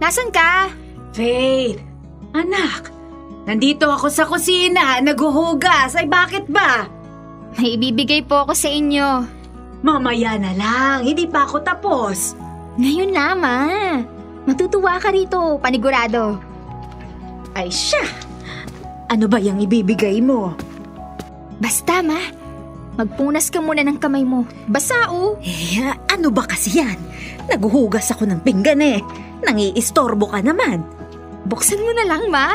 Nasaan ka? Faith, anak, nandito ako sa kusina, naghuhugas. Ay bakit ba? May ibibigay po ako sa inyo. Mamaya na lang, hindi pa ako tapos. Ngayon na, Ma. Matutuwa ka rito, panigurado. Ay siya, ano ba yung ibibigay mo? Basta, Ma. Magpunas ka muna ng kamay mo. Basa, oh. Ano ba kasi yan? Naghuhugas ako ng pinggan eh. Nangiistorbo ka naman. Buksan mo na lang, Ma.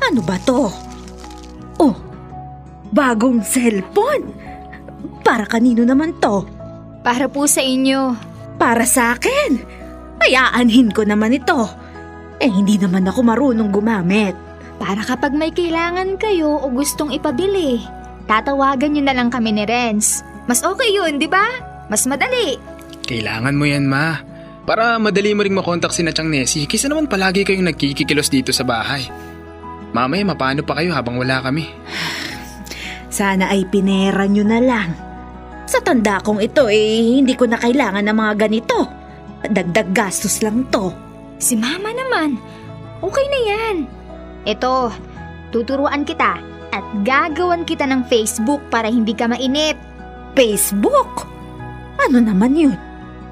Ano ba to? Oh, bagong cellphone. Para kanino naman to? Para po sa inyo. Para sa akin. Ay, aanhin ko naman ito. Eh, hindi naman ako marunong gumamit. Para kapag may kailangan kayo o gustong ipabili, tatawagan nyo na lang kami ni Renz. Mas okay yun, di ba? Mas madali. Kailangan mo yan, Ma. Para madali mo ring makontak si Nachang Nessie kaysa naman palagi kayong nagkikikilos dito sa bahay. Mamaya mapano pa kayo habang wala kami? Sana ay pinera nyo na lang. Sa tanda kong ito hindi ko na kailangan ng mga ganito. Dagdag gastos lang to. Si Mama naman, okay na yan. Ito, tuturuan kita at gagawan kita ng Facebook para hindi ka mainip. Facebook? Ano naman yun?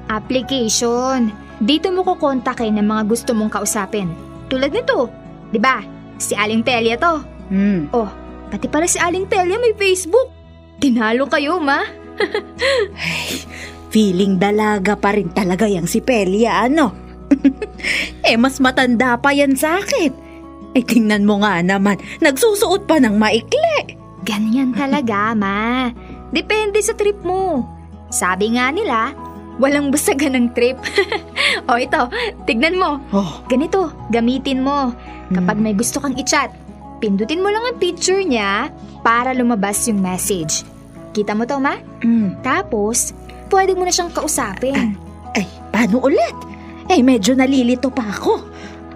Application. Dito mo kukontakin ng mga gusto mong kausapin. Tulad nito, di ba? Si Aling Telia to. Oh, pati pala si Aling Telia may Facebook. Tinalo kayo, Ma. Ay, feeling dalaga pa rin talaga yang si Pelia, ano? Mas matanda pa yan sa akin. Tingnan mo nga naman, nagsusuot pa ng maikli. Ganyan talaga, Ma. Depende sa trip mo. Sabi nga nila, walang basagan ng trip. O ito, tignan mo. Ganito, gamitin mo. Kapag may gusto kang i-chat, pindutin mo lang ang picture niya para lumabas yung message. Kita mo to, Ma? Tapos, pwede mo na siyang kausapin. Ay, paano ulit? Medyo nalilito pa ako.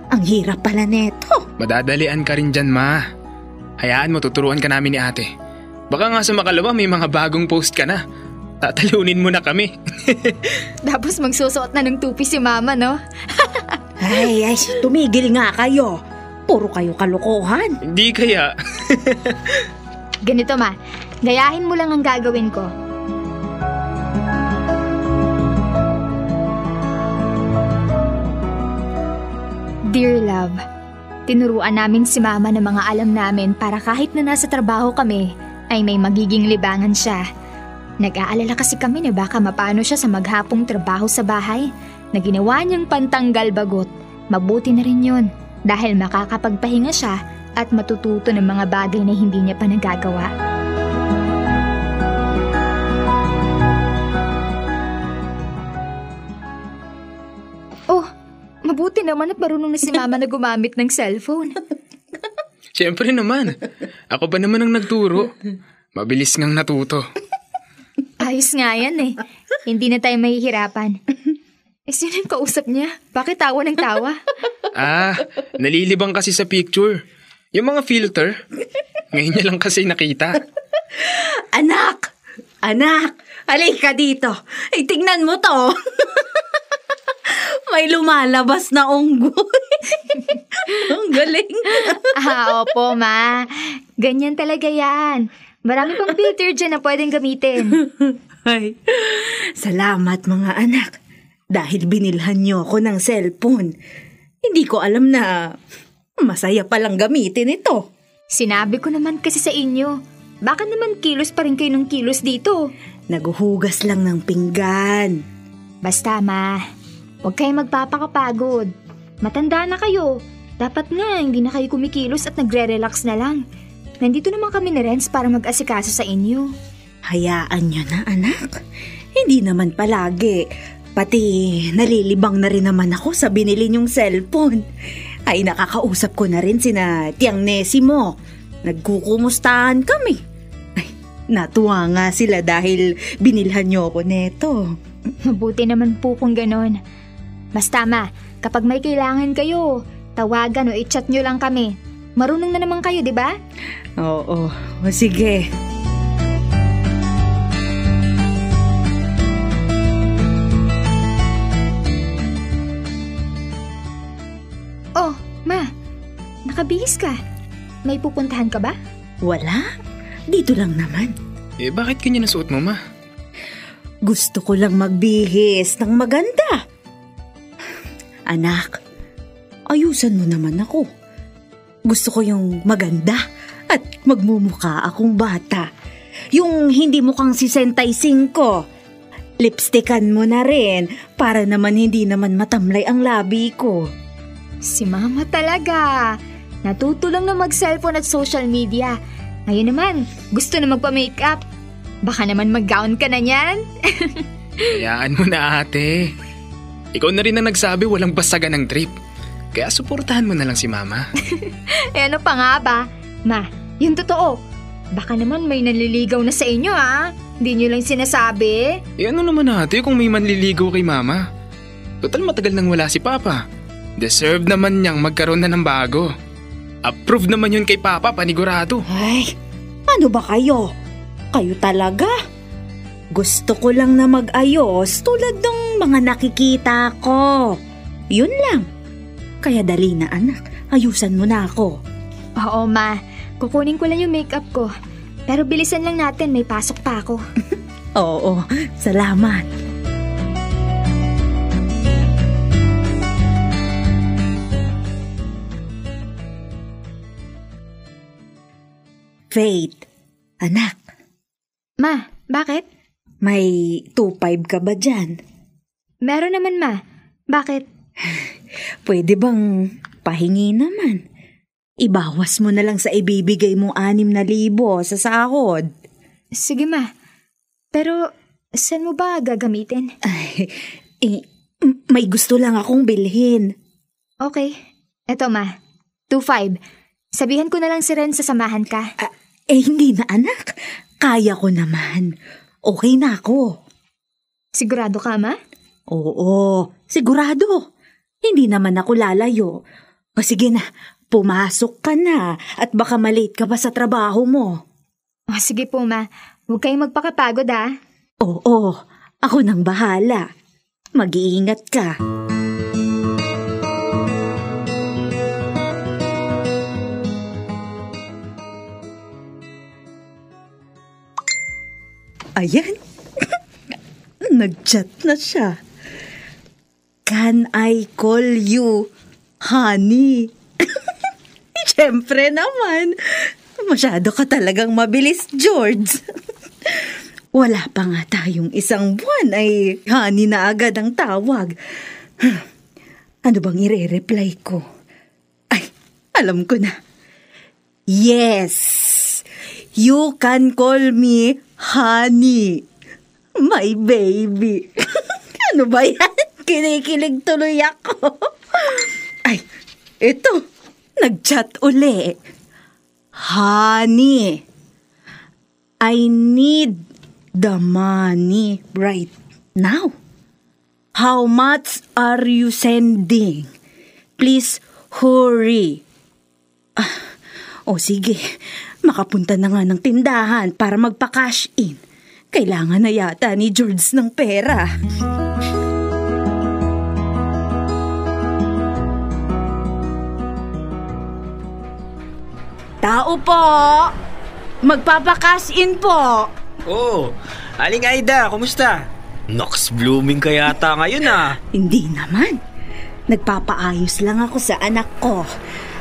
Ang hirap pala neto. Madadalian ka rin dyan, Ma. Hayaan mo, tuturuan ka namin ni ate. Baka nga sa makalawa may mga bagong post ka na. Tatalunin mo na kami. Tapos magsusuot na ng tupi si Mama, no? ay, tumigil nga kayo. Puro kayo kalokohan. Hindi kaya. Ganito, Ma. Gayahin mo lang ang gagawin ko. Dear Love, tinuruan namin si Mama ng mga alam namin para kahit na nasa trabaho kami, ay may magiging libangan siya. Nag-aalala kasi kami na baka mapano siya sa maghapong trabaho sa bahay na ginawa niyang pantanggal bagot. Mabuti na rin yun dahil makakapagpahinga siya at matututo ng mga bagay na hindi niya pa nagagawa. Oh, mabuti naman at marunong na si Mama na gumamit ng cellphone. Siyempre naman. Ako ba naman ang nagturo? Mabilis ngang natuto. Ayos nga yan eh. Hindi na tayo mahihirapan. Sino yung kausap niya? Bakit tawa ng tawa? Nalilibang kasi sa picture. Yung mga filter. Ngayon niya lang kasi nakita. Anak! Halika dito. Tingnan mo to. May lumalabas na unggoy. Ang galing. Opo, Ma. Ganyan talaga yan. Marami pang filter dyan na pwedeng gamitin. Ay, salamat mga anak. Dahil binilhan niyo ako ng cellphone. Hindi ko alam na masaya palang gamitin ito. Sinabi ko naman kasi sa inyo, baka naman kilos pa rin kayo ng kilos dito. Naguhugas lang ng pinggan. Basta, Ma, huwag kayong magpapakapagod. Matanda na kayo. Dapat nga hindi na kayo kumikilos at nagre-relax na lang. Nandito naman kami ni Renz para mag-asikaso sa inyo. Hayaan niyo na, anak. Hindi naman palagi. Pati nalilibang na rin naman ako sa binili niyong cellphone. Ay, nakakausap ko na rin sina Tiang Nessie mo. Nagkukumustahan kami. Ay, natuwa nga sila dahil binilhan niyo ako neto. Mabuti naman po kung ganon. Basta, Ma, kapag may kailangan kayo, tawagan o i-chat niyo lang kami. Marunong na naman kayo, di ba? Oo, sige. Alis ka. May pupuntahan ka ba? Wala. Dito lang naman. Bakit ganyan ang suot mo, Ma? Gusto ko lang magbihis ng maganda. Anak, ayusan mo naman ako. Gusto ko yung maganda at magmumukha akong bata. Yung hindi mukhang 65. Lipstickan mo na rin para naman hindi naman matamlay ang labi ko. Si Mama talaga. Natuto lang na mag-cellphone at social media. Ngayon naman, gusto na magpa-makeup. Baka naman mag-gown ka na niyan. Hayaan mo na, ate. Ikaw na rin ang nagsabi walang basagan ng trip. Kaya suportahan mo na lang si Mama. Ano pa nga ba? Ma, yung totoo. Baka naman may nanliligaw na sa inyo Hindi nyo lang sinasabi. Ano naman ate kung may manliligaw kay Mama? Total matagal nang wala si Papa. Deserve naman niyang magkaroon na ng bago. Approved naman yun kay Papa, panigurado. Ay, ano ba kayo? Kayo talaga? Gusto ko lang na mag-ayos tulad ng mga nakikita ko. Yun lang. Kaya dali na anak, ayusan mo na ako. Oo ma, kukunin ko lang yung makeup ko. Pero bilisan lang natin, may pasok pa ako. Oo, salamat. Faith, anak. Ma, bakit? May 2.5 ka ba dyan? Meron naman ma. Bakit? Pwede bang pahingi naman? Ibawas mo na lang sa ibibigay mong 6,000 sa sahod. Sige ma. Pero saan mo ba gagamitin? Ay, may gusto lang akong bilhin. Okay. Eto ma. 2.5. Sabihan ko na lang si Ren sasamahan ka. Hindi na anak. Kaya ko naman. Okay na ako. Sigurado ka ma? Oo, sigurado. Hindi naman ako lalayo. O sige na, pumasok ka na at baka malate ka pa sa trabaho mo. Sige po ma, huwag kayong magpakapagod Oo, ako nang bahala. Mag-iingat ka. Ayan, nag-chat na siya. Can I call you honey? Siyempre naman. Masyado ka talagang mabilis, George. Wala pa nga tayong 1 buwan ay honey na agad ang tawag. Ano bang ire-reply ko? Ay, alam ko na. Yes, you can call me honey. My baby. Ano ba yan? Kinikilig tuloy ako. Ay, ito. Nag-chat uli. Honey, I need the money right now. How much are you sending? Please hurry. Sige. Makapunta na nga ng tindahan para magpa-cash in. Kailangan na yata ni George ng pera. Tao po! Magpapa-cash in po! Oh, Aling Aida, kumusta? Nox, blooming ka yata ngayon Hindi naman. Nagpapaayos lang ako sa anak ko.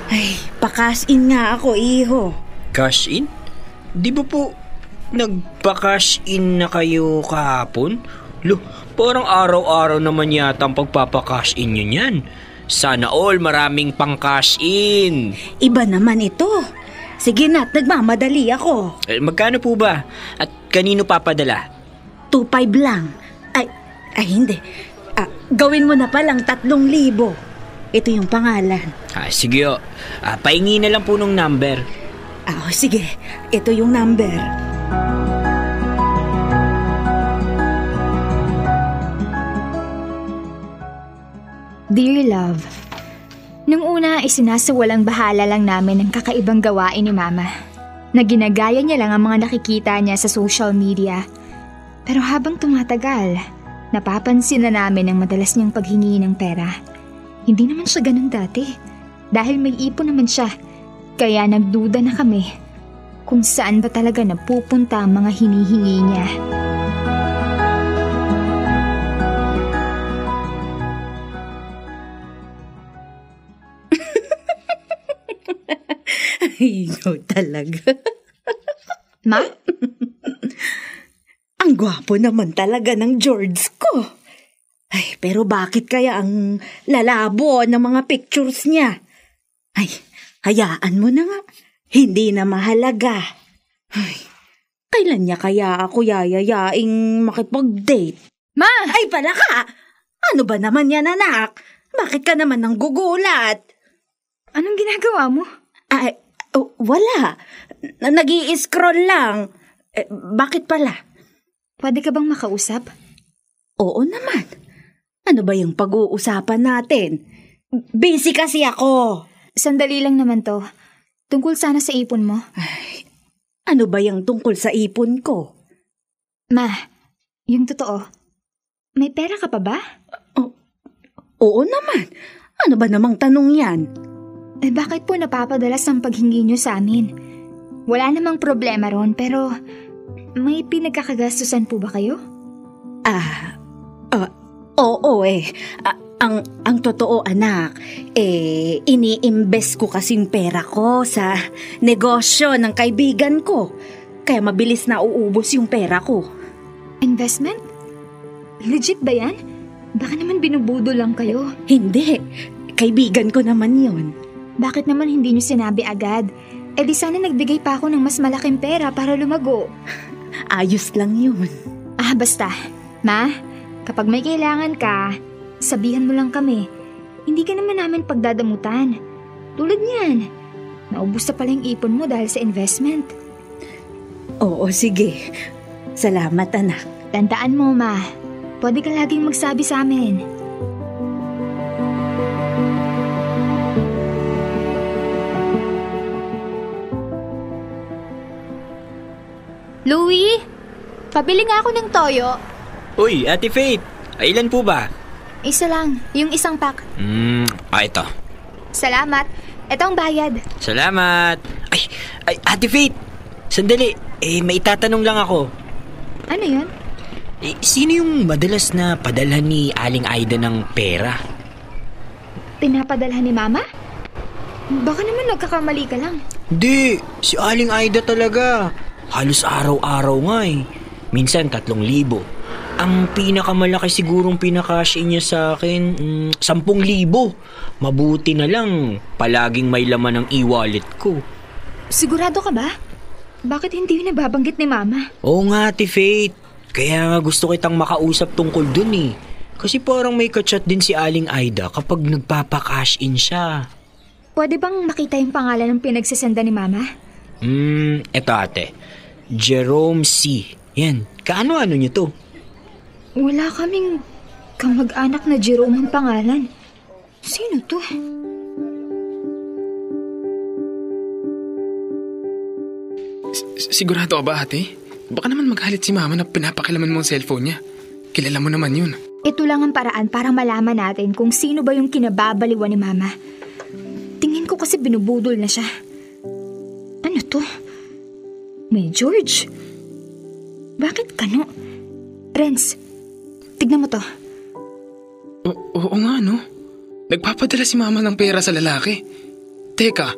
Ay, pa-cash in nga ako, iho. Cash in? Di ba po nagpa-cash in na kayo kahapon? Parang araw-araw naman yata ang pagpapa-cash in yun yan. Sana all maraming pang-cash in. Iba naman ito. Sige na't, nagmamadali ako. Magkano po ba? At kanino papadala? 2.5 lang. Ay hindi. Gawin mo na palang 3,000. Ito yung pangalan. Sige o. Pahingi na lang po ng number. Sige. Ito yung number. Dear Love, nung una isinasawalang bahala lang namin ang kakaibang gawain ni Mama, na ginagaya niya lang ang mga nakikita niya sa social media. Pero habang tumatagal, napapansin na namin ang madalas niyang paghingi ng pera. Hindi naman siya ganun dati, dahil may ipon naman siya. Kaya nagduda na kami kung saan ba talaga napupunta ang mga hinihingi niya. Ay, ikaw talaga. Ma? Ang gwapo naman talaga ng George ko. Ay, pero bakit kaya ang lalabo ng mga pictures niya? Ay, hayaan mo na nga. Hindi na mahalaga. Ay, kailan niya kaya ako yayayaing makipag-date? Ma! Ay, pala ka! Ano ba naman yan, anak? Bakit ka naman nang gugulat? Anong ginagawa mo? Ay, wala. Nag-i-scroll lang. Bakit pala? Pwede ka bang makausap? Oo naman. Ano ba yung pag-uusapan natin? Busy kasi ako. Sandali lang naman to. Tungkol sana sa ipon mo. Ay, ano ba yung tungkol sa ipon ko? Ma, yung totoo. May pera ka pa ba? Oo naman. Ano ba namang tanong yan? Bakit po napapadalas ang paghingi nyo sa amin? Wala namang problema ron, pero may pinagkakagastusan po ba kayo? Oo ang totoo anak, iniimbest ko kasing pera ko sa negosyo ng kaibigan ko. Kaya mabilis na uubos yung pera ko. Investment? Legit ba yan? Baka naman binubudo lang kayo. Hindi, kaibigan ko naman yun. Bakit naman hindi nyo sinabi agad? Di sana nagbigay pa ako ng mas malaking pera para lumago. Ayos lang yun. Basta. Ma, kapag may kailangan ka, sabihan mo lang kami. Hindi ka naman namin pagdadamutan. Tulad niyan, naubos na pala yung ipon mo dahil sa investment. Oo, sige. Salamat, anak. Tandaan mo, Ma. Pwede ka laging magsabi sa amin. Louie, pabili nga ako ng toyo. Uy, Ate Faith, ilan po ba? Isa lang, yung isang pack. Ito. Salamat. Ito ang bayad. Salamat. Ay, Ate Faith, sandali. May itatanong lang ako. Ano yun? Sino yung madalas na padalhan ni Aling Aida ng pera? Pinapadalhan ni Mama? Baka naman nagkakamali ka lang. Hindi, si Aling Aida talaga. Halos araw-araw nga Minsan 3,000. Ang pinakamalaki sigurong pinakash-in niya sa akin, 10,000. Mabuti na lang, palaging may laman ng e-wallet ko. Sigurado ka ba? Bakit hindi yun nababanggit ni Mama? Oo nga, Ate Faith. Kaya nga gusto kitang makausap tungkol dun Kasi parang may kachat din si Aling Aida kapag nagpapakash-in siya. Pwede bang makita yung pangalan ng pinagsasenda ni Mama? Eto ate. Jerome C. Yan, kaano-ano niyo to? Wala kaming kamag-anak na Jerome ang pangalan. Sino to? Sigurado ka ba, ate? Baka naman magalit si Mama na pinapakilaman mo ang cellphone niya. Kilala mo naman yun. Ito lang ang paraan para malaman natin kung sino ba yung kinababaliwan ni Mama. Tingin ko kasi binubudol na siya. Ano to? May George. Bakit kano? Renz, tignan mo to. Oo nga, no? Nagpapadala si Mama ng pera sa lalaki. Teka,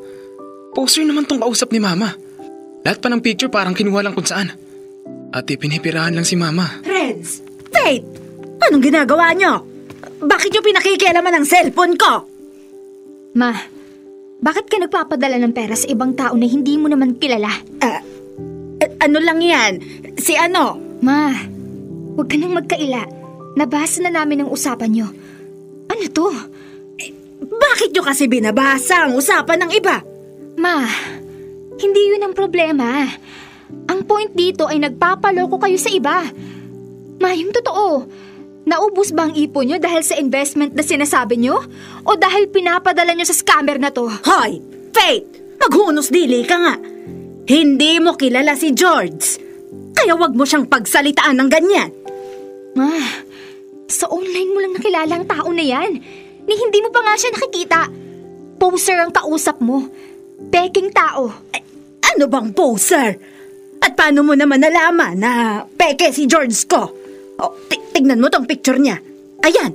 poster naman tong kausap ni Mama. Lahat pa ng picture parang kinuha lang kung saan. Ate, pinipirahan lang si Mama. Renz! Faith! Anong ginagawa niyo? Bakit niyo pinakikialaman ang cellphone ko? Ma, bakit ka nagpapadala ng pera sa ibang tao na hindi mo naman kilala? Ano lang yan? Si ano? Ma, huwag ka nang magkaila. Nabasa na namin ang usapan niyo. Ano to? Bakit niyo kasi binabasa ang usapan ng iba? Ma, hindi yun ang problema. Ang point dito ay nagpapaloko kayo sa iba. Ma, yung totoo. Naubos ba ang ipon niyo dahil sa investment na sinasabi niyo? O dahil pinapadala niyo sa scammer na to? Hoy! Faith! Maghunos dili ka nga. Hindi mo kilala si George. Kaya wag mo siyang pagsalitaan ng ganyan. Ma, sa online mo lang nakilala ang tao na yan. Ni hindi mo pa nga siya nakikita. Poser ang kausap mo. Peking tao. Ano bang poser? At paano mo naman nalaman na peke si George ko? O, tignan mo tong picture niya. Ayan,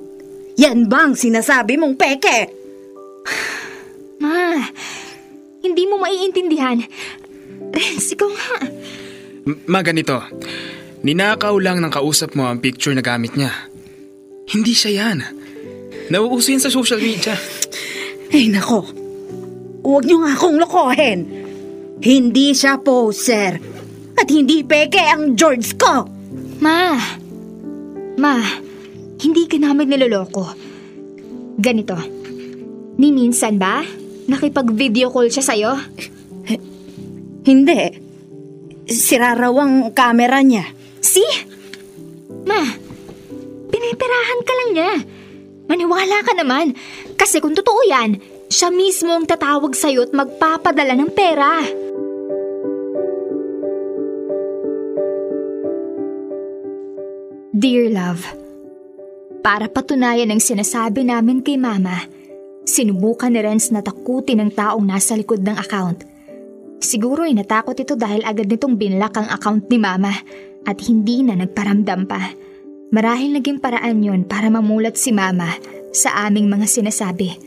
yan bang sinasabi mong peke? Ma, hindi mo maiintindihan. Renz, ikaw nga. Ma, ganito. Ninakaw lang ng kausap mo ang picture na gamit niya. Hindi siya yan. Nauuso yan sa social media. Ay nako, huwag niyo nga akong lokohin. Hindi siya poser. At hindi peke ang George ko. Ma, hindi ka namin niloloko. Ganito, ni minsan ba nakipag-video call siya sa'yo? Hindi. Sira raw ang camera niya. See? Ma, piniperahan ka lang niya. Maniwala ka naman. Kasi kung totoo yan, siya mismo ang tatawag sa'yo at magpapadala ng pera. Dear Love, para patunayan ang sinasabi namin kay Mama, sinubukan ni Renz na takutin ang taong nasa likod ng account. Siguro ay natakot ito dahil agad nitong binlock ang account ni Mama at hindi na nagparamdam pa. Marahil naging paraan yon para mamulat si Mama sa aming mga sinasabi.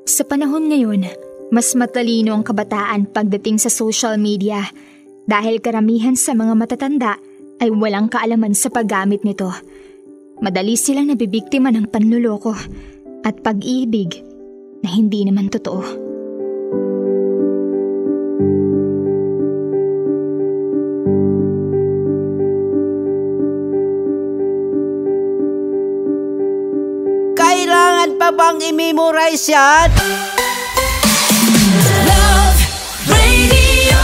Sa panahon ngayon, mas matalino ang kabataan pagdating sa social media dahil karamihan sa mga matatanda ay walang kaalaman sa paggamit nito. Madali silang nabibiktima ng panluloko at pag-ibig na hindi naman totoo. Kailangan pa bang i-memorize yan? Love Radio.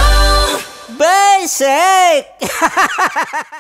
Basic!